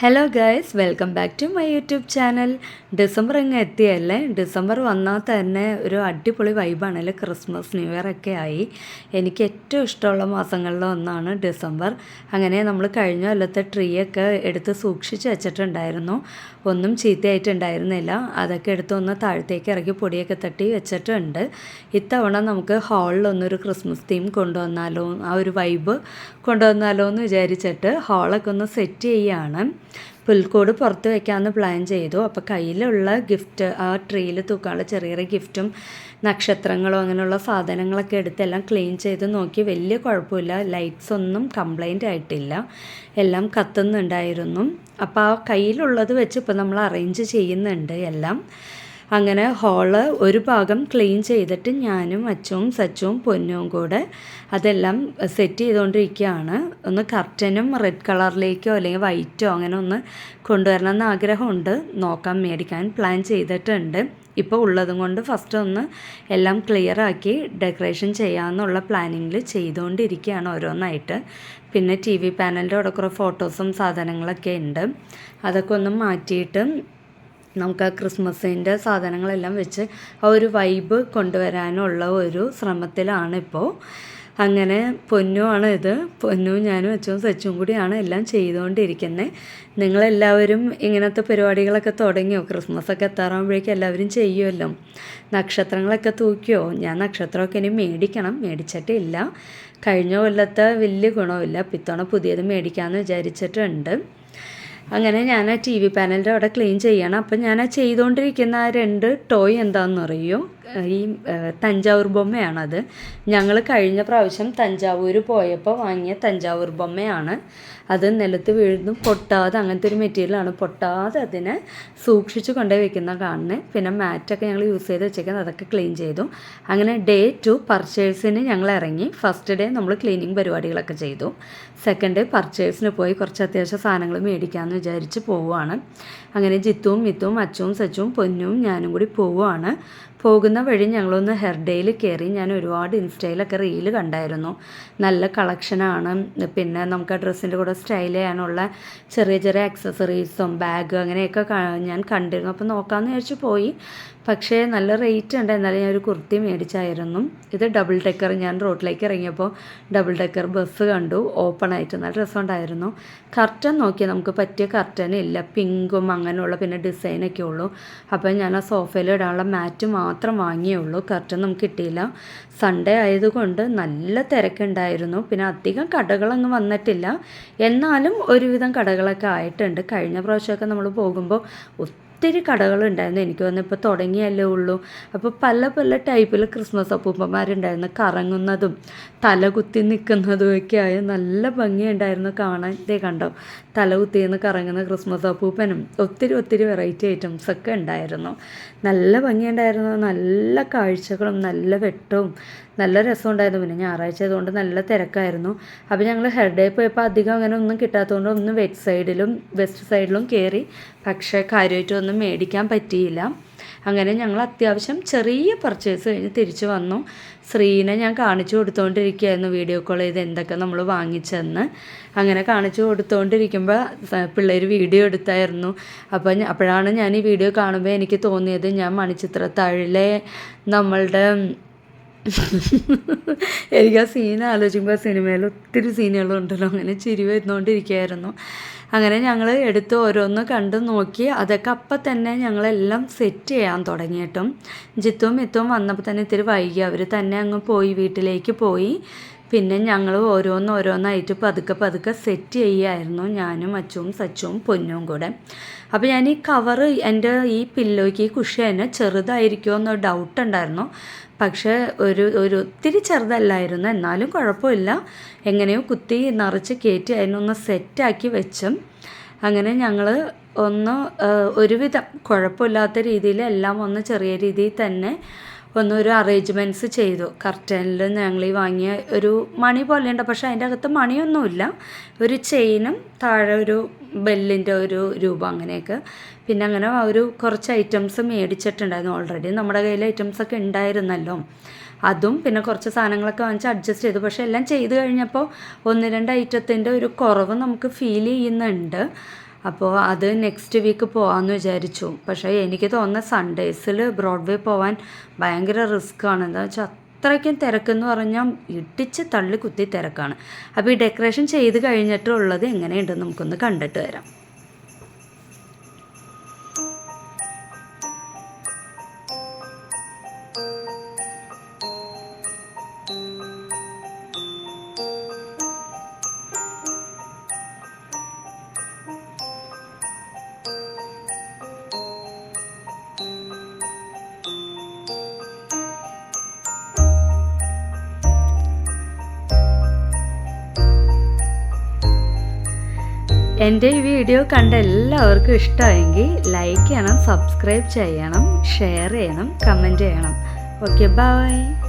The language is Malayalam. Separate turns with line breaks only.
Hello guys, welcome back to my YouTube channel. December അങ്ങ് എത്തിയല്ലേ. ഡിസംബർ വന്നാൽ തന്നെ ഒരു അടിപൊളി വൈബാണല്ലേ. ക്രിസ്മസ് ന്യൂ ഇയർ ഒക്കെ ആയി. എനിക്ക് ഏറ്റവും ഇഷ്ടമുള്ള മാസങ്ങളിൽ ഒന്നാണ് ഡിസംബർ. അങ്ങനെ നമ്മൾ കഴിഞ്ഞ കൊല്ലത്തെ ട്രീ ഒക്കെ എടുത്ത് സൂക്ഷിച്ച് വെച്ചിട്ടുണ്ടായിരുന്നു. ഒന്നും ചീത്തയായിട്ടുണ്ടായിരുന്നില്ല. അതൊക്കെ എടുത്ത് ഒന്ന് താഴത്തേക്ക് ഇറക്കി പൊടിയൊക്കെ തട്ടി വെച്ചിട്ടുണ്ട്. ഇത്തവണ നമുക്ക് ഹാളിലൊന്നൊരു ക്രിസ്മസ് തീം കൊണ്ടുവന്നാലോ, ആ ഒരു വൈബ് കൊണ്ടുവന്നാലോ എന്ന് വിചാരിച്ചിട്ട് ഹാളൊക്കെ ഒന്ന് സെറ്റ് ചെയ്യുകയാണ്. പുൽക്കൂട് പുറത്ത് വയ്ക്കാമെന്ന് പ്ലാൻ ചെയ്തു. അപ്പോൾ കയ്യിലുള്ള ഗിഫ്റ്റ്, ആ ട്രീയിൽ തൂക്കാനുള്ള ചെറിയ ചെറിയ ഗിഫ്റ്റും നക്ഷത്രങ്ങളും അങ്ങനെയുള്ള സാധനങ്ങളൊക്കെ എടുത്ത് എല്ലാം ക്ലീൻ ചെയ്ത് നോക്കി. വലിയ കുഴപ്പമില്ല, ലൈറ്റ്സ് ഒന്നും കംപ്ലൈൻ്റ് ആയിട്ടില്ല, എല്ലാം കത്തുന്നുണ്ടായിരുന്നു. അപ്പോൾ ആ കയ്യിലുള്ളത് വെച്ച് ഇപ്പോൾ നമ്മൾ അറേഞ്ച് ചെയ്യുന്നുണ്ട് എല്ലാം. അങ്ങനെ ഹാള് ഒരു ഭാഗം ക്ലീൻ ചെയ്തിട്ട് ഞാനും അച്ചുവും സച്ചുവും പൊന്നും കൂടെ അതെല്ലാം സെറ്റ് ചെയ്തുകൊണ്ടിരിക്കുകയാണ്. ഒന്ന് കർട്ടനും റെഡ് കളറിലേക്കോ അല്ലെങ്കിൽ വൈറ്റോ അങ്ങനെ ഒന്ന് കൊണ്ടുവരണമെന്ന് ആഗ്രഹമുണ്ട്. നോക്കാം, മേടിക്കാൻ പ്ലാൻ ചെയ്തിട്ടുണ്ട്. ഇപ്പോൾ ഉള്ളതും കൊണ്ട് ഫസ്റ്റ് ഒന്ന് എല്ലാം ക്ലിയറാക്കി ഡെക്കറേഷൻ ചെയ്യാമെന്നുള്ള പ്ലാനിങ്ങിൽ ചെയ്തുകൊണ്ടിരിക്കുകയാണ് ഓരോന്നായിട്ട്. പിന്നെ ടി വി പാനലിൻ്റെ അവിടെ കുറേ ഫോട്ടോസും സാധനങ്ങളൊക്കെ ഉണ്ട്. അതൊക്കെ ഒന്ന് മാറ്റിയിട്ട് നമുക്ക് ആ ക്രിസ്മസിൻ്റെ സാധനങ്ങളെല്ലാം വെച്ച് ആ ഒരു വൈബ് കൊണ്ടുവരാനുള്ള ഒരു ശ്രമത്തിലാണിപ്പോൾ. അങ്ങനെ പൊന്നുമാണ് ഇത്. പൊന്നും ഞാനും അച്ഛനും സച്ചും കൂടിയാണ് എല്ലാം ചെയ്തുകൊണ്ടിരിക്കുന്നത്. നിങ്ങളെല്ലാവരും ഇങ്ങനത്തെ പരിപാടികളൊക്കെ തുടങ്ങിയോ? ക്രിസ്മസൊക്കെ എത്താറാകുമ്പോഴേക്കും എല്ലാവരും ചെയ്യുമല്ലോ. നക്ഷത്രങ്ങളൊക്കെ തൂക്കിയോ? ഞാൻ നക്ഷത്രമൊക്കെ ഇനി മേടിക്കണം, മേടിച്ചിട്ടില്ല. കഴിഞ്ഞ കൊല്ലത്തെ വലിയ ഗുണമില്ല. ഇത്തവണ പുതിയത് മേടിക്കാമെന്ന് വിചാരിച്ചിട്ടുണ്ട്. അങ്ങനെ ഞാൻ ആ ടി വി പാനലിൻ്റെ അവിടെ ക്ലീൻ ചെയ്യണം. അപ്പം ഞാൻ ആ ചെയ്തുകൊണ്ടിരിക്കുന്ന ആ 2 ടോയ് എന്താണെന്ന് അറിയോ? ഈ തഞ്ചാവൂർ ബൊമ്മയാണത്. ഞങ്ങൾ കഴിഞ്ഞ പ്രാവശ്യം തഞ്ചാവൂർ പോയപ്പോൾ വാങ്ങിയ തഞ്ചാവൂർ ബൊമ്മയാണ്. അത് നിലത്ത് വീഴുന്നു പൊട്ടാതെ, അങ്ങനത്തെ ഒരു മെറ്റീരിയലാണ്. പൊട്ടാതെ അതിനെ സൂക്ഷിച്ച് കൊണ്ടുപോയി വെക്കുന്ന കാണുന്നത്. പിന്നെ മാറ്റൊക്കെ ഞങ്ങൾ യൂസ് ചെയ്ത് വെച്ചേക്കുന്നത്, അതൊക്കെ ക്ലീൻ ചെയ്തു. അങ്ങനെ ഡേ 2 പർച്ചേഴ്സിന് ഞങ്ങൾ ഇറങ്ങി. ഫസ്റ്റ് ഡേ നമ്മൾ ക്ലീനിങ് പരിപാടികളൊക്കെ ചെയ്തു. സെക്കൻഡ് ഡേ പർച്ചേഴ്സിന് പോയി കുറച്ച് അത്യാവശ്യം സാധനങ്ങൾ മേടിക്കാമെന്ന് വിചാരിച്ച് പോവുകയാണ്. അങ്ങനെ ജിത്തുവും മിത്തുവും അച്ചുവും സച്ചുവും പൊന്നും ഞാനും കൂടി പോവുകയാണ്. പോകുന്ന വഴി ഞങ്ങളൊന്ന് ഹെർഡേയിൽ കയറി. ഞാൻ ഒരുപാട് ഇൻസ്റ്റയിലൊക്കെ റീല് കണ്ടായിരുന്നു. നല്ല കളക്ഷനാണ്. പിന്നെ നമുക്ക് ആ ഡ്രസ്സിൻ്റെ കൂടെ സ്റ്റൈൽ ചെയ്യാനുള്ള ചെറിയ ചെറിയ ആക്സസറീസും ബാഗ് അങ്ങനെയൊക്കെ ഞാൻ കണ്ടിരുന്നു. അപ്പോൾ നോക്കാമെന്ന് വിചാരിച്ച് പോയി. പക്ഷേ നല്ല റേറ്റ് ഉണ്ട്. എന്നാലും ഞാനൊരു കുർത്തി മേടിച്ചായിരുന്നു. ഇത് ഡബിൾ ഡെക്കർ. ഞാൻ റോഡിലേക്ക് ഇറങ്ങിയപ്പോൾ ഡബിൾ ഡെക്കർ ബസ് കണ്ടു, ഓപ്പൺ ആയിട്ട്. നല്ല രസമുണ്ടായിരുന്നു. കർട്ടൻ നോക്കി, നമുക്ക് പറ്റിയ കർട്ടൻ ഇല്ല. പിങ്കും അങ്ങനെയുള്ള പിന്നെ ഡിസൈനൊക്കെ ഉള്ളൂ. അപ്പോൾ ഞാൻ ആ സോഫയിൽ ഇടാനുള്ള മാറ്റ് മാത്രം വാങ്ങിയുള്ളൂ. കർട്ടൻ നമുക്ക് കിട്ടിയില്ല. സൺഡേ ആയതുകൊണ്ട് നല്ല തിരക്കുണ്ടായിരുന്നു. പിന്നെ അധികം കടകളൊന്നും വന്നിട്ടില്ല, എന്നാലും ഒരുവിധം കടകളൊക്കെ ആയിട്ടുണ്ട്. കഴിഞ്ഞ പ്രാവശ്യമൊക്കെ നമ്മൾ പോകുമ്പോൾ ഒത്തിരി കടകളുണ്ടായിരുന്നു. എനിക്ക് തോന്നുന്നു ഇപ്പോൾ തുടങ്ങിയല്ലേ ഉള്ളൂ. അപ്പോൾ പല പല ടൈപ്പിൽ ക്രിസ്മസ് അപ്പൂപ്പന്മാരുണ്ടായിരുന്നു. കറങ്ങുന്നതും തലകുത്തി നിൽക്കുന്നതും ഒക്കെ ആയ നല്ല ഭംഗിയുണ്ടായിരുന്നു കാണാൻ. ഇതേ കണ്ടോ, തലകുത്തിന്ന് കറങ്ങുന്ന ക്രിസ്മസ് അപ്പൂപ്പനും ഒത്തിരി ഒത്തിരി വെറൈറ്റി ഐറ്റംസ് ഒക്കെ ഉണ്ടായിരുന്നു. നല്ല ഭംഗിയുണ്ടായിരുന്നു. നല്ല കാഴ്ചകളും നല്ല വെട്ടവും നല്ല രസമുണ്ടായിരുന്നു. പിന്നെ ഞായറാഴ്ച ആയതുകൊണ്ട് നല്ല തിരക്കായിരുന്നു. അപ്പോൾ ഞങ്ങൾ ഹെർഡേ പോയപ്പോൾ അധികം അങ്ങനെ ഒന്നും കിട്ടാത്തതുകൊണ്ട് ഒന്ന് വെസ്റ്റ് സൈഡിലും കയറി. പക്ഷേ കാര്യമായിട്ടൊന്നും മേടിക്കാൻ പറ്റിയില്ല. അങ്ങനെ ഞങ്ങൾ അത്യാവശ്യം ചെറിയ പർച്ചേസ് കഴിഞ്ഞ് തിരിച്ചു വന്നു. ശ്രീനെ ഞാൻ കാണിച്ചു കൊടുത്തുകൊണ്ടിരിക്കുകയായിരുന്നു, വീഡിയോ കോൾ ചെയ്ത് എന്തൊക്കെ നമ്മൾ വാങ്ങിച്ചെന്ന്. അങ്ങനെ കാണിച്ചു കൊടുത്തുകൊണ്ടിരിക്കുമ്പോൾ പിള്ളേർ വീഡിയോ എടുത്തായിരുന്നു. അപ്പോഴാണ് ഞാൻ ഈ വീഡിയോ കാണുമ്പോൾ എനിക്ക് തോന്നിയത്, ഞാൻ മണിച്ചിത്രത്താഴിലെ നമ്മളുടെ എനിക്ക് ആ സീൻ ആലോചിക്കുമ്പോൾ സിനിമയിൽ ഒത്തിരി സീനുകളുണ്ടല്ലോ, അങ്ങനെ ചിരി വരുന്നുകൊണ്ടിരിക്കുകയായിരുന്നു. അങ്ങനെ ഞങ്ങൾ എടുത്ത് ഓരോന്ന് കണ്ട് നോക്കി. അതൊക്കെ അപ്പം തന്നെ ഞങ്ങളെല്ലാം സെറ്റ് ചെയ്യാൻ തുടങ്ങിയിട്ടും ജിത്തും മിത്തും വന്നപ്പോൾ തന്നെ ഇത്തിരി വൈകി. അവർ തന്നെ അങ്ങ് പോയി, വീട്ടിലേക്ക് പോയി. പിന്നെ ഞങ്ങൾ ഓരോന്നായിട്ട് പതുക്കെ സെറ്റ് ചെയ്യുമായിരുന്നു, ഞാനും അച്ചുവും സച്ചുവും പൊന്നും കൂടെ. അപ്പോൾ ഞാൻ ഈ കവറ് എൻ്റെ ഈ പില്ലോയ്ക്ക്, ഈ കുഷ്യന് ചെറുതായിരിക്കുമോ എന്നൊരു ഡൗട്ട് ഉണ്ടായിരുന്നു. പക്ഷേ ഒരു ഒത്തിരി ചെറുതല്ലായിരുന്നു, എന്നാലും കുഴപ്പമില്ല. എങ്ങനെയോ കുത്തി നിറച്ച് കയറ്റി അതിനൊന്ന് സെറ്റാക്കി വെച്ചും. അങ്ങനെ ഞങ്ങൾ ഒരുവിധം കുഴപ്പമില്ലാത്ത രീതിയിൽ എല്ലാം ഒന്ന് ചെറിയ രീതിയിൽ തന്നെ ഒരു അറേഞ്ച്മെൻറ്റ്സ് ചെയ്തു. കർട്ടനിൽ ഞങ്ങൾ ഈ വാങ്ങിയ ഒരു മണി പോലെയുണ്ട്, പക്ഷേ അതിൻ്റെ അകത്ത് മണിയൊന്നുമില്ല. ഒരു ചെയിനും താഴെ ഒരു ബെല്ലിൻ്റെ ഒരു രൂപം അങ്ങനെയൊക്കെ. പിന്നെ അങ്ങനെ കുറച്ച് ഐറ്റംസ് മേടിച്ചിട്ടുണ്ടായിരുന്നു. ഓൾറെഡി നമ്മുടെ കയ്യിൽ ഐറ്റംസൊക്കെ ഉണ്ടായിരുന്നല്ലോ. അതും പിന്നെ കുറച്ച് സാധനങ്ങളൊക്കെ വാങ്ങിച്ച് അഡ്ജസ്റ്റ് ചെയ്തു. പക്ഷേ എല്ലാം ചെയ്ത് കഴിഞ്ഞപ്പോൾ 1-2 ഐറ്റത്തിൻ്റെ ഒരു കുറവ് നമുക്ക് ഫീൽ ചെയ്യുന്നുണ്ട്. അപ്പോൾ അത് നെക്സ്റ്റ് വീക്ക് പോകാമെന്ന് വിചാരിച്ചു. പക്ഷേ എനിക്ക് തോന്നുന്ന സൺഡേസിൽ ബ്രോഡ്വേ പോകാൻ ഭയങ്കര റിസ്ക്കാണ്. എന്താ വെച്ചാൽ അത്രയ്ക്കും തിരക്കെന്ന് പറഞ്ഞാൽ ഇടിച്ച് തള്ളി കുത്തി തിരക്കാണ്. അപ്പോൾ ഈ ഡെക്കറേഷൻ ചെയ്ത് കഴിഞ്ഞിട്ടുള്ളത് എങ്ങനെയുണ്ടെന്ന് നമുക്കൊന്ന് കണ്ടിട്ട് വരാം. എൻ്റെ ഈ വീഡിയോ കണ്ട എല്ലാവർക്കും ഇഷ്ടമായെങ്കിൽ ലൈക്ക് ചെയ്യണം, സബ്സ്ക്രൈബ് ചെയ്യണം, ഷെയർ ചെയ്യണം, കമൻറ്റ് ചെയ്യണം. Okay, by.